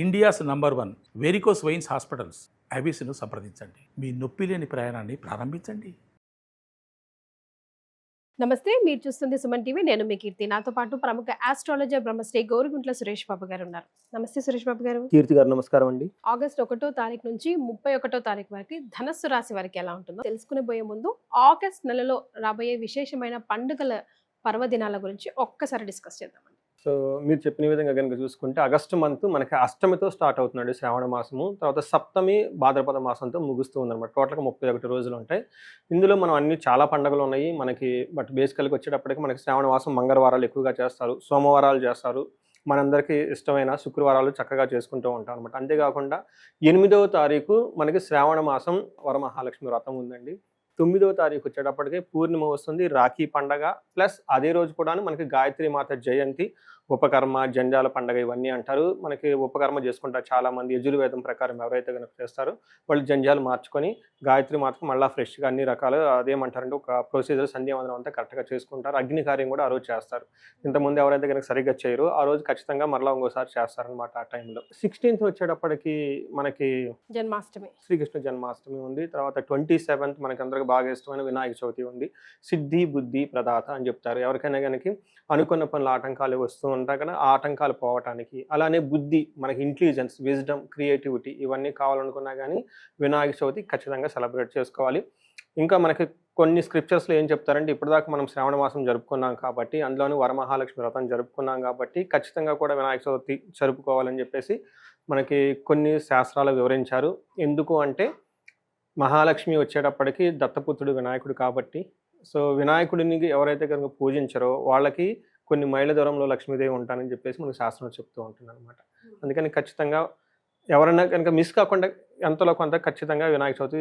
India's number 1 varicose veins hospitals ఐబీసీను సంప్రదించండి. మీ నొప్పి లేని ప్రయాణాన్ని ప్రారంభించండి. నమస్తే, మీరు చూస్తుంది సుమన్ టీవీ. నేను మీ కీర్తి. నాతో పాటు ప్రముఖ ఆస్ట్రాలజర్ బ్రహ్మశ్రీ గోరుగుంట్ల సురేష్ బాబు గారు ఉన్నారు. నమస్తే సురేష్ బాబు గారు. కీర్తి గారు నమస్కారం అండి. ఆగస్ట్ 1వ తారీఖు నుంచి 31వ తారీఖు వరకు ధనస్సు రాశి వారికి ఎలా ఉంటుందో తెలుసుకునే పోయే ముందు ఆగస్ట్ నెలలో రాబోయే విశేషమైన పండుగల పర్వదినాల గురించి ఒక్కసారి డిస్కస్ చేద్దామండి. సో మీరు చెప్పిన విధంగా కనుక చూసుకుంటే ఆగస్టు మంత్ మనకి అష్టమితో స్టార్ట్ అవుతుందండి శ్రావణ మాసము. తర్వాత సప్తమి భాద్రపద మాసంతో ముగుస్తూ ఉందన్నమాట. టోటల్గా 31 రోజులు ఉంటాయి. ఇందులో మనం అన్ని చాలా పండుగలు ఉన్నాయి మనకి. బట్ బేసికల్గా వచ్చేటప్పటికి మనకి శ్రావణ మాసం మంగళవారాలు ఎక్కువగా చేస్తారు, సోమవారాలు చేస్తారు, మనందరికీ ఇష్టమైన శుక్రవారాలు చక్కగా చేసుకుంటూ ఉంటాం అనమాట. అంతేకాకుండా 8వ తారీఖు మనకి శ్రావణ మాసం వరమహాలక్ష్మి వ్రతం ఉందండి. 9వ తారీఖు వచ్చేటప్పటికి పూర్ణిమ వస్తుంది, రాఖీ పండగ. ప్లస్ అదే రోజు కూడా మనకి గాయత్రి మాత జయంతి, ఉపకర్మ, జంజాల పండగ ఇవన్నీ అంటారు. మనకి ఉపకర్మ చేసుకుంటారు చాలామంది. యజుర్వేదం ప్రకారం ఎవరైతే కనుక చేస్తారో వాళ్ళు జంజాలు మార్చుకొని గాయత్రి మాతకు మళ్ళీ ఫ్రెష్గా అన్ని రకాలు అదేమంటారంటే ఒక ప్రొసీజర్ సంధ్యావందనం అంతా కరెక్ట్గా చేసుకుంటారు. అగ్ని కార్యం కూడా ఆ రోజు చేస్తారు. ఇంతకుముందు ఎవరైతే కనుక సరిగ్గా చేయరు ఆ రోజు ఖచ్చితంగా మరలా ఇంకోసారి చేస్తారనమాట. ఆ టైంలో 16th వచ్చేటప్పటికి మనకి జన్మాష్టమి, శ్రీకృష్ణ జన్మాష్టమి ఉంది. తర్వాత 27th మనకి అందరికి బాగా ఇష్టమైన వినాయక చవితి ఉంది. సిద్ధి బుద్ధి ప్రదాత అని చెప్తారు. ఎవరికైనా కనుక అనుకున్న పనులు ఆటంకాలు వస్తూ ఉంటాయి కదా, ఆ ఆటంకాలు పోవటానికి. అలానే బుద్ధి, మనకి ఇంటెలిజెన్స్, విజ్డమ్, క్రియేటివిటీ ఇవన్నీ కావాలనుకున్నా కానీ వినాయక చవితి ఖచ్చితంగా సెలబ్రేట్ చేసుకోవాలి. ఇంకా మనకి కొన్ని స్క్రిప్చర్స్లో ఏం చెప్తారంటే, ఇప్పటిదాకా మనం శ్రావణ మాసం జరుపుకున్నాం కాబట్టి, అందులోని వరమహాలక్ష్మి వ్రతం జరుపుకున్నాం కాబట్టి ఖచ్చితంగా కూడా వినాయక చవితి జరుపుకోవాలని చెప్పేసి మనకి కొన్ని శాస్త్రాలు వివరించారు. ఎందుకు అంటే మహాలక్ష్మి వచ్చేటప్పటికి దత్తపుత్రుడు వినాయకుడు కాబట్టి, సో వినాయకుడిని ఎవరైతే కనుక పూజించారో వాళ్ళకి కొన్ని మైళ్ళ దూరంలో లక్ష్మీదేవి ఉంటానని చెప్పేసి మనకు శాస్త్రం చెప్తూ ఉంటుంది అనమాట. అందుకని ఖచ్చితంగా ఎవరైనా కనుక మిస్ కాకుండా ఎంతలో కొంత ఖచ్చితంగా వినాయక చవితి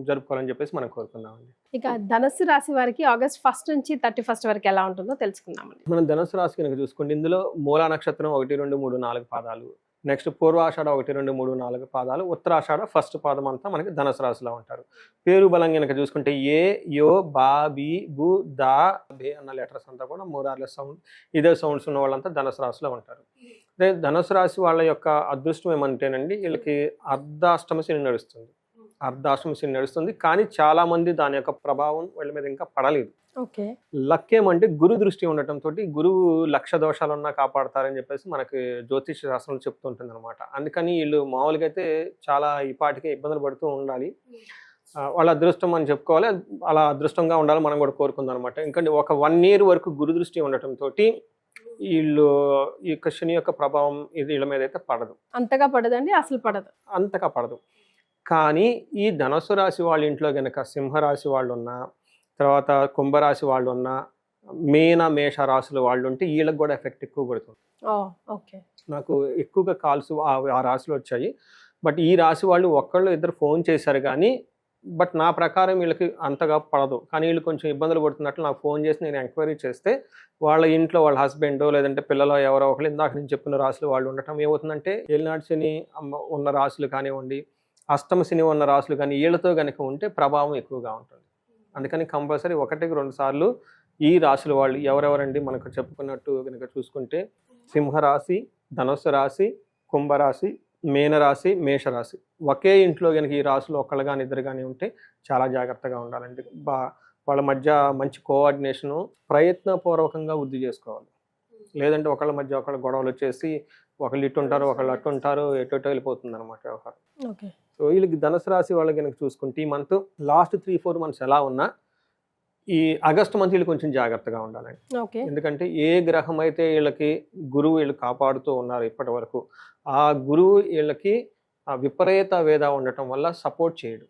జరుపుకోవాలని చెప్పేసి మనం కోరుకుందామండి. ఇక ధనస్సు రాశి వారికి ఆగస్ట్ 1 నుంచి 31 వరకు ఎలా ఉంటుందో తెలుసుకుందామండి. మనం ధనుసు రాశి కనుక చూసుకుంటే ఇందులో మూలా నక్షత్రం 1, 2, 3, 4 పాదాలు, నెక్స్ట్ పూర్వాషాఢ 1, 2, 3, 4 పాదాలు, ఉత్తరాషాఢ ఫస్ట్ పాదం అంతా మనకి ధనుసు రాశిలో ఉంటారు. పేరు బలం కనుక చూసుకుంటే ఏ, యో, బా, బి, బు, దా, బే అన్న లెటర్స్ అంతా కూడా మూరార్ల సౌండ్, ఇదే సౌండ్స్ ఉన్న వాళ్ళంతా ధనుసు రాశిలో ఉంటారు. అదే ధనుసు రాశి వాళ్ళ యొక్క అదృష్టం ఏమంటేనండి, వీళ్ళకి అర్ధాష్టమ శని నడుస్తుంది. కానీ చాలా మంది దాని యొక్క ప్రభావం వీళ్ళ మీద ఇంకా పడలేదు. ఓకే. లక్ ఏమంటే గురు దృష్టి ఉండటంతో గురువు లక్ష దోషాలున్నా కాపాడతారని చెప్పేసి మనకి జ్యోతిష శాస్త్రం చెప్తుంటుంది అనమాట. అందుకని వీళ్ళు మామూలుగా అయితే చాలా ఈ పాటికే ఇబ్బందులు పడుతూ ఉండాలి. వాళ్ళ అదృష్టం అని చెప్పుకోవాలి. అలా అదృష్టంగా ఉండాలి మనం కూడా కోరుకుందాం అనమాట. ఎందుకంటే ఒక 1 year వరకు గురు దృష్టి ఉండటంతో వీళ్ళు ఈ యొక్క శని యొక్క ప్రభావం ఇది వీళ్ళ మీద అయితే పడదు. అంతగా పడదండి, అసలు పడదు. అంతగా పడదు. కానీ ఈ ధనుసు రాశి వాళ్ళ ఇంట్లో కనుక సింహరాశి వాళ్ళు ఉన్నా, తర్వాత కుంభరాశి వాళ్ళు ఉన్న, మేష రాశుల వాళ్ళు ఉంటే వీళ్ళకి కూడా ఎఫెక్ట్ ఎక్కువ పడుతుంది. ఓకే. నాకు ఎక్కువగా కాల్స్ ఆ రాశిలో వచ్చాయి. బట్ ఈ రాశి వాళ్ళు ఒక్కళ్ళు ఇద్దరు ఫోన్ చేశారు కానీ, బట్ నా ప్రకారం వీళ్ళకి అంతగా పడదు. కానీ వీళ్ళు కొంచెం ఇబ్బందులు పడుతున్నట్లు నాకు ఫోన్ చేసి నేను ఎంక్వైరీ చేస్తే వాళ్ళ ఇంట్లో వాళ్ళ హస్బెండో లేదంటే పిల్లలో ఎవరో ఒకరు ఇందాక నేను చెప్పిన రాశులు వాళ్ళు ఉండటం ఏమవుతుందంటే, ఏలినాటి శని ఉన్న రాశులు కానివ్వండి, అష్టమ శని ఉన్న రాశులు కానీ వీళ్ళతో కనుక ఉంటే ప్రభావం ఎక్కువగా ఉంటుంది. అందుకని కంపల్సరీ 1-2 సార్లు ఈ రాశుల వాళ్ళు ఎవరెవరండి మనకు చెప్పుకున్నట్టు కనుక చూసుకుంటే, సింహరాశి, ధనుస్సు రాశి, కుంభరాశి, మీనరాశి, మేషరాశి, ఒకే ఇంట్లో కనుక ఈ రాశులు ఒకళ్ళు కానీ ఇద్దరు కానీ ఉంటే చాలా జాగ్రత్తగా ఉండాలండి. వాళ్ళ మధ్య మంచి కోఆర్డినేషను ప్రయత్నపూర్వకంగా వృద్ధి చేసుకోవాలి. లేదంటే ఒకళ్ళ మధ్య ఒకళ్ళ గొడవలు వచ్చేసి ఒకళ్ళు ఇటు ఉంటారు, ఒకళ్ళు అటు ఉంటారు, ఎటు వెళ్ళిపోతుంది అనమాట వ్యవహారం. ఓకే. సో వీళ్ళకి ధనుసు రాశి వాళ్ళకి కనుక చూసుకుంటే ఈ మంత్ లాస్ట్ 3-4 months ఎలా ఉన్నా ఈ ఆగస్టు మంత్ వీళ్ళు కొంచెం జాగ్రత్తగా ఉండాలండి. ఎందుకంటే ఏ గ్రహం అయితే వీళ్ళకి గురువు వీళ్ళు కాపాడుతూ ఉన్నారు ఇప్పటి వరకు, ఆ గురువు వీళ్ళకి విపరీత వేద ఉండటం వల్ల సపోర్ట్ చేయడు.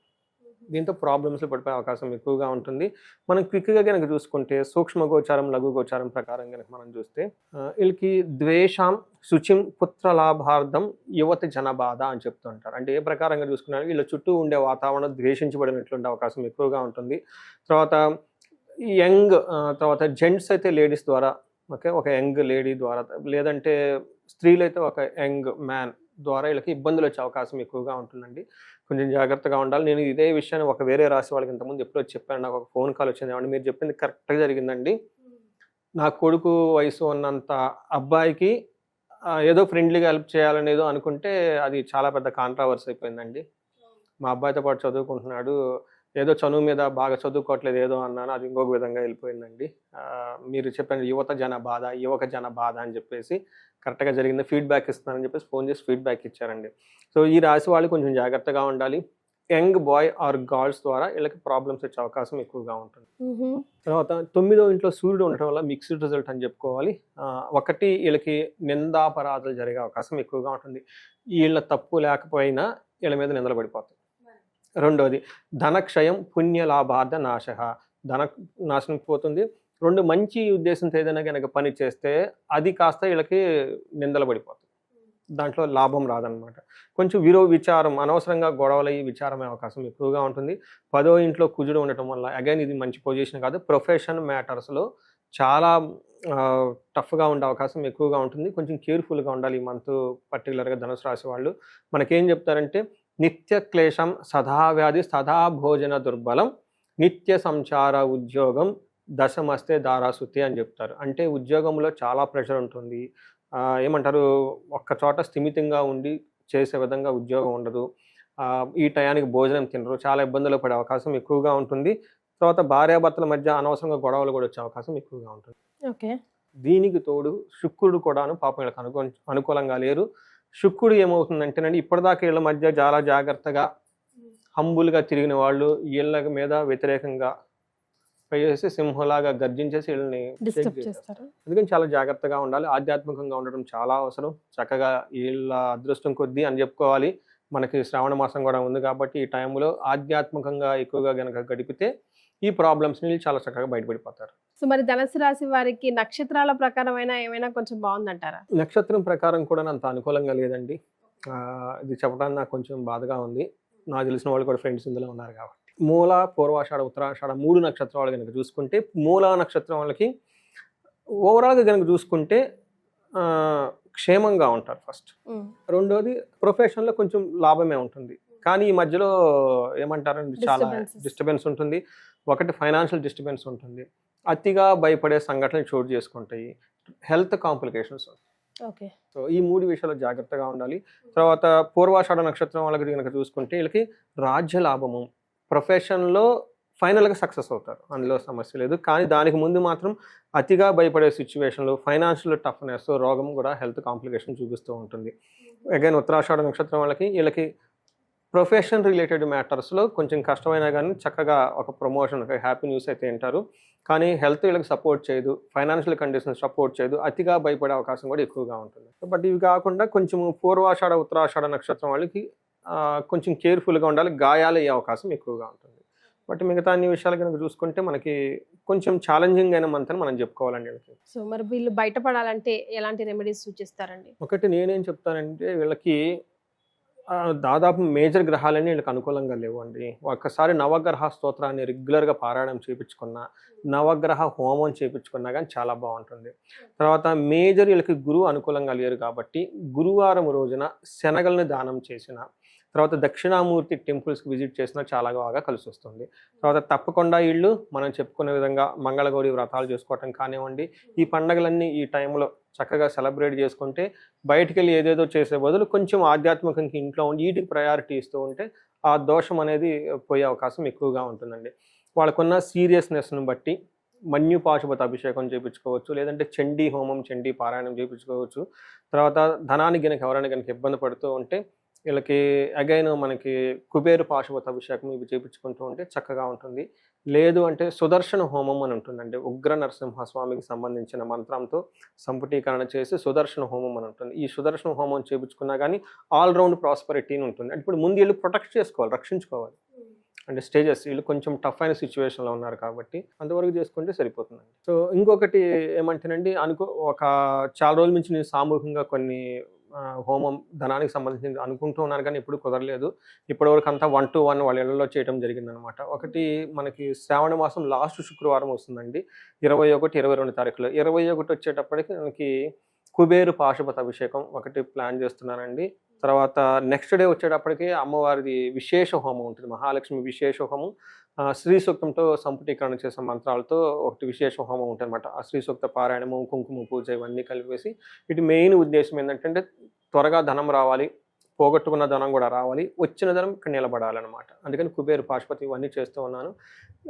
దీంతో ప్రాబ్లమ్స్లో పడిపోయే అవకాశం ఎక్కువగా ఉంటుంది. మనం క్విక్గా కనుక చూసుకుంటే సూక్ష్మ గోచారం, లఘు గోచారం ప్రకారం కనుక మనం చూస్తే వీళ్ళకి ద్వేషం శుచిం పుత్రలాభార్థం యువతి జనబాధ అని చెప్తూ ఉంటారు. అంటే ఏ ప్రకారంగా చూసుకున్నా వీళ్ళ చుట్టూ ఉండే వాతావరణం ద్వేషించబడినట్లుండే అవకాశం ఎక్కువగా ఉంటుంది. తర్వాత యంగ్, తర్వాత జెంట్స్ అయితే లేడీస్ ద్వారా, ఓకే, ఒక యంగ్ లేడీ ద్వారా, లేదంటే స్త్రీలు అయితే ఒక యంగ్ మ్యాన్ ద్వారా వీళ్ళకి ఇబ్బందులు వచ్చే అవకాశం ఎక్కువగా ఉంటుందండి. కొంచెం జాగ్రత్తగా ఉండాలి. నేను ఇదే విషయాన్ని ఒక వేరే రాశి వాళ్ళకి ఇంతకుముందు ఎప్పుడో చెప్పాను. నాకు ఒక ఫోన్ కాల్ వచ్చింది, ఏమంటే మీరు చెప్పింది కరెక్ట్గా జరిగిందండి. నా కొడుకు వయసు ఉన్నంత అబ్బాయికి ఏదో ఫ్రెండ్లీగా హెల్ప్ చేయాలని ఏదో అనుకుంటే అది చాలా పెద్ద కాంట్రవర్సీ అయిపోయిందండి. మా అబ్బాయితో పాటు చదువుకుంటున్నాడు. ఏదో చదువు మీద బాగా చదువుకోవట్లేదు ఏదో అన్నాను. అది ఇంకొక విధంగా వెళ్ళిపోయిందండి. మీరు చెప్పిన యువక జన బాధ అని చెప్పేసి కరెక్ట్‌గా జరిగింది. ఫీడ్‌బ్యాక్ ఇస్తున్నానని చెప్పేసి ఫోన్ చేసి ఫీడ్‌బ్యాక్ ఇచ్చారండి. సో ఈ రాశి వాళ్ళు కొంచెం జాగ్రత్తగా ఉండాలి. యంగ్ బాయ్ ఆర్ గర్ల్స్ ద్వారా వీళ్ళకి ప్రాబ్లమ్స్ వచ్చే అవకాశం ఎక్కువగా ఉంటుంది. తర్వాత 9వ ఇంట్లో సూర్యుడు ఉండటం వల్ల మిక్స్డ్ రిజల్ట్ అని చెప్పుకోవాలి. ఒకటి వీళ్ళకి నిందాపరాధాలు జరిగే అవకాశం ఎక్కువగా ఉంటుంది. వీళ్ళ తప్పు లేకపోయినా వీళ్ళ మీద నిందలు పడిపోతాయి. రెండోది ధనక్షయం పుణ్యలాభార్థ నాశః, ధన నాశనం పోతుంది. 2 మంచి ఉద్దేశంతో ఏదైనా కనుక పని చేస్తే అది కాస్త వీళ్ళకి నిందలు పడిపోతుంది. దాంట్లో లాభం రాదనమాట. కొంచెం విచారం, అనవసరంగా గొడవలయ్యి విచారమే అవకాశం ఎక్కువగా ఉంటుంది. 10వ ఇంట్లో కుజుడు ఉండటం వల్ల అగైన్ ఇది మంచి పొజిషన్ కాదు. ప్రొఫెషన్ మ్యాటర్స్లో చాలా టఫ్గా ఉండే అవకాశం ఎక్కువగా ఉంటుంది. కొంచెం కేర్ఫుల్గా ఉండాలి ఈ మంత్ పర్టికులర్గా ధనుసు రాశి వాళ్ళు. మనకేం చెప్తారంటే నిత్య క్లేశం సదా వ్యాధి సదా భోజన దుర్బలం నిత్య సంచార ఉద్యోగం దశమస్తే దారాసుతి అని చెప్తారు. అంటే ఉద్యోగంలో చాలా ప్రెషర్ ఉంటుంది. ఏమంటారు, ఒక్క చోట స్థిమితంగా ఉండి చేసే విధంగా ఉద్యోగం ఉండదు. ఈ టయానికి భోజనం తినరు. చాలా ఇబ్బందులు పడే అవకాశం ఎక్కువగా ఉంటుంది. తర్వాత భార్యాభర్తల మధ్య అనవసరంగా గొడవలు కూడా వచ్చే అవకాశం ఎక్కువగా ఉంటుంది. ఓకే. దీనికి తోడు శుక్రుడు కూడాను పాపం వీళ్ళకి అనుకూలంగా లేరు. శుక్రుడు ఏమవుతుందంటేనండి, ఇప్పటిదాకా వీళ్ళ మధ్య చాలా జాగ్రత్తగా హంబుల్గా తిరిగిన వాళ్ళు వీళ్ళ మీద వ్యతిరేకంగా వేసి సింహలాగా గర్జించేసి వీళ్ళని డిస్టర్బ్ చేస్తారు. అందుకని చాలా జాగ్రత్తగా ఉండాలి. ఆధ్యాత్మికంగా ఉండడం చాలా అవసరం. చక్కగా వీళ్ళ అదృష్టం కొద్దీ అని చెప్పుకోవాలి. మనకి శ్రావణ మాసం కూడా ఉంది కాబట్టి ఈ టైంలో ఆధ్యాత్మికంగా ఎక్కువగా గనక గడిపితే ఈ ప్రాబ్లమ్స్ నుంచి చాలా చక్కగా బయటపడిపోతారు. సో మరి ధనుసు రాశి వారికి నక్షత్రాల ప్రకారమైన ఏమైనా కొంచెం బాగుందంటారా? నక్షత్రం ప్రకారం కూడా అంత అనుకూలంగా లేదండి. ఇది చెప్పడానికి నాకు కొంచెం బాధగా ఉంది. నాకు తెలిసిన వాళ్ళు కూడా ఫ్రెండ్స్ ఇందులో ఉన్నారు కాబట్టి. మూల, పూర్వాషాఢ, ఉత్తరాషాఢ 3 నక్షత్రాలు కనుక చూసుకుంటే మూల నక్షత్రం వాళ్ళకి ఓవరాల్గా కనుక చూసుకుంటే క్షేమంగా ఉంటారు ఫస్ట్. రెండోది ప్రొఫెషన్లో కొంచెం లాభమే ఉంటుంది. కానీ ఈ మధ్యలో ఏమంటారండి చాలా డిస్టర్బెన్స్ ఉంటుంది. ఒకటి ఫైనాన్షియల్ డిస్టర్బెన్స్ ఉంటుంది. అతిగా భయపడే సంఘటనలు చోటు చేసుకుంటాయి. Health complications. ఓకే. సో ఈ 3 విషయాలు జాగ్రత్తగా ఉండాలి. తర్వాత పూర్వాషాఢ నక్షత్రం వాళ్ళకి కనుక చూసుకుంటే వీళ్ళకి రాజ్య లాభము, ప్రొఫెషన్లో ఫైనల్గా సక్సెస్ అవుతారు, అందులో సమస్య లేదు. కానీ దానికి ముందు మాత్రం అతిగా భయపడే సిచ్యువేషన్లు, ఫైనాన్షియల్ టఫ్నెస్, రోగం కూడా హెల్త్ కాంప్లికేషన్ చూపిస్తూ ఉంటుంది. అగైన్ ఉత్తరాషాఢ నక్షత్రం వీళ్ళకి ప్రొఫెషన్ రిలేటెడ్ మ్యాటర్స్లో కొంచెం కష్టమైనా కానీ చక్కగా ఒక ప్రమోషన్, ఒక హ్యాపీ న్యూస్ అయితే వింటారు. కానీ హెల్త్ వీళ్ళకి సపోర్ట్ చేయదు, ఫైనాన్షియల్ కండిషన్స్ సపోర్ట్ చేయదు, అతిగా భయపడే అవకాశం కూడా ఎక్కువగా ఉంటుంది. బట్ ఇవి కాకుండా కొంచెం పూర్వాషాఢ, ఉత్తరాషాఢ నక్షత్రం వాళ్ళకి కొంచెం కేర్ఫుల్గా ఉండాలి. గాయాలు అయ్యే అవకాశం ఎక్కువగా ఉంటుంది. బట్ మిగతా అన్ని విషయాలు కనుక చూసుకుంటే మనకి కొంచెం ఛాలెంజింగ్ అయిన మంత్ అని మనం చెప్పుకోవాలండి వీళ్ళకి. సో మరి వీళ్ళు బయటపడాలంటే ఎలాంటి రెమెడీస్ సూచిస్తారండి? ఒకటి నేనేం చెప్తానంటే వీళ్ళకి దాదాపు మేజర్ గ్రహాలన్నీ వీళ్ళకి అనుకూలంగా లేవు అండి. ఒక్కసారి నవగ్రహ స్తోత్రాన్ని రెగ్యులర్గా పారాయణం చేయించుకున్నా, నవగ్రహ హోమం చేయించుకున్నా కానీ చాలా బాగుంటుంది. తర్వాత మేజర్ వీళ్ళకి గురువు అనుకూలంగా లేరు కాబట్టి గురువారం రోజున శనగలను దానం చేసిన, తర్వాత దక్షిణామూర్తి టెంపుల్స్కి విజిట్ చేసినా చాలా బాగా కలిసి వస్తుంది. తర్వాత తప్పకుండా వీళ్ళు మనం చెప్పుకునే విధంగా మంగళగౌరి వ్రతాలు చేసుకోవటం కానివ్వండి, ఈ పండగలన్నీ ఈ టైంలో చక్కగా సెలబ్రేట్ చేసుకుంటే బయటికి వెళ్ళి ఏదేదో చేసే బదులు కొంచెం ఆధ్యాత్మికంగా ఇంట్లో ఉండి వీటికి ప్రయారిటీ ఇస్తూ ఉంటే ఆ దోషం అనేది పోయే అవకాశం ఎక్కువగా ఉంటుందండి. వాళ్ళకున్న సీరియస్నెస్ను బట్టి మన్యు పాశుపత అభిషేకం చేయించుకోవచ్చు, లేదంటే చండీ హోమం, చండీ పారాయణం చేయించుకోవచ్చు. తర్వాత ధనానికి కనుక ఎవరైనా కనుక ఇబ్బంది పడుతూ ఉంటే వీళ్ళకి అగైన్ మనకి కుబేరు పాశుపత అభిషేకం ఇవి చేయించుకుంటూ ఉంటే చక్కగా ఉంటుంది. లేదు అంటే సుదర్శన హోమం అని ఉంటుందండి. ఉగ్ర నరసింహస్వామికి సంబంధించిన మంత్రంతో సంపుటీకరణ చేసి సుదర్శన హోమం అని ఉంటుంది. ఈ సుదర్శన హోమం చేయించుకున్నా కానీ ఆల్రౌండ్ ప్రాస్పరిటీ అని ఉంటుంది. అంటే ఇప్పుడు ముందు వీళ్ళు ప్రొటెక్ట్ చేసుకోవాలి, రక్షించుకోవాలి. అంటే స్టేజెస్ వీళ్ళు కొంచెం టఫ్ అయిన సిచ్యువేషన్లో ఉన్నారు కాబట్టి అంతవరకు చేసుకుంటే సరిపోతుందండి. సో ఇంకొకటి ఏమంటేనండి, ఒక చాలా రోజుల నుంచి నేను సామూహికంగా కొన్ని హోమం ధనానికి సంబంధించి అనుకుంటూ ఉన్నాను కానీ ఎప్పుడు కుదరలేదు. ఇప్పటివరకు అంతా 1-to-1 వాళ్ళ ఇళ్లలో చేయడం జరిగిందనమాట. ఒకటి మనకి శ్రావణ మాసం లాస్ట్ శుక్రవారం వస్తుందండి, 21, 22 తారీఖులో. 21 వచ్చేటప్పటికి మనకి కుబేరు పాశుపత అభిషేకం ఒకటి ప్లాన్ చేస్తున్నానండి. తర్వాత నెక్స్ట్ డే వచ్చేటప్పటికి అమ్మవారిది విశేష హోమం ఉంటుంది, మహాలక్ష్మి విశేష హోమం. శ్రీ సూక్తంతో సంపుటీకరణ చేసే మంత్రాలతో ఒకటి విశేష హోమం ఉంటుంది అనమాట. ఆ శ్రీ సూక్త పారాయణము, కుంకుమ పూజ ఇవన్నీ కలిపేసి వీటి మెయిన్ ఉద్దేశం ఏంటంటే త్వరగా ధనం రావాలి, పోగొట్టుకున్న ధనం కూడా రావాలి, వచ్చిన ధనం ఇక్కడ నిలబడాలన్నమాట. అందుకని కుబేరు పాశుపతి ఇవన్నీ చేస్తూ ఉన్నాను.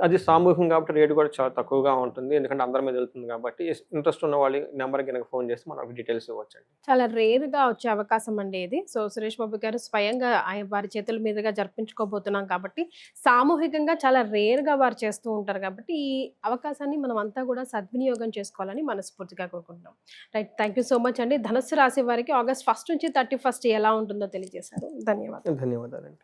అది సామూహికం కాబట్టి రేటు కూడా చాలా తక్కువగా ఉంటుంది, ఎందుకంటే అందరి మీద వెళ్తుంది కాబట్టి. ఇంట్రెస్ట్ ఉన్న వాళ్ళు నెంబర్కి కనుక ఫోన్ చేస్తే మనకు డీటెయిల్స్ ఇవ్వచ్చండి. చాలా రేర్గా వచ్చే అవకాశం అండి ఇది. సో సురేష్ బాబు గారు స్వయంగా వారి చేతుల మీదుగా జరిపించుకోబోతున్నాం కాబట్టి సామూహికంగా చాలా రేర్గా వారు చేస్తూ ఉంటారు కాబట్టి ఈ అవకాశాన్ని మనం అంతా కూడా సద్వినియోగం చేసుకోవాలని మనస్ఫూర్తిగా కోరుకుంటున్నాం. Right, thank you so much అండి. ధనుస్సు రాశి వారికి ఆగస్ట్ 1 నుంచి 31 ఎలా ఉంటుందో తెలియజేశారు. ధన్యవాదాలు. ధన్యవాదాలండి.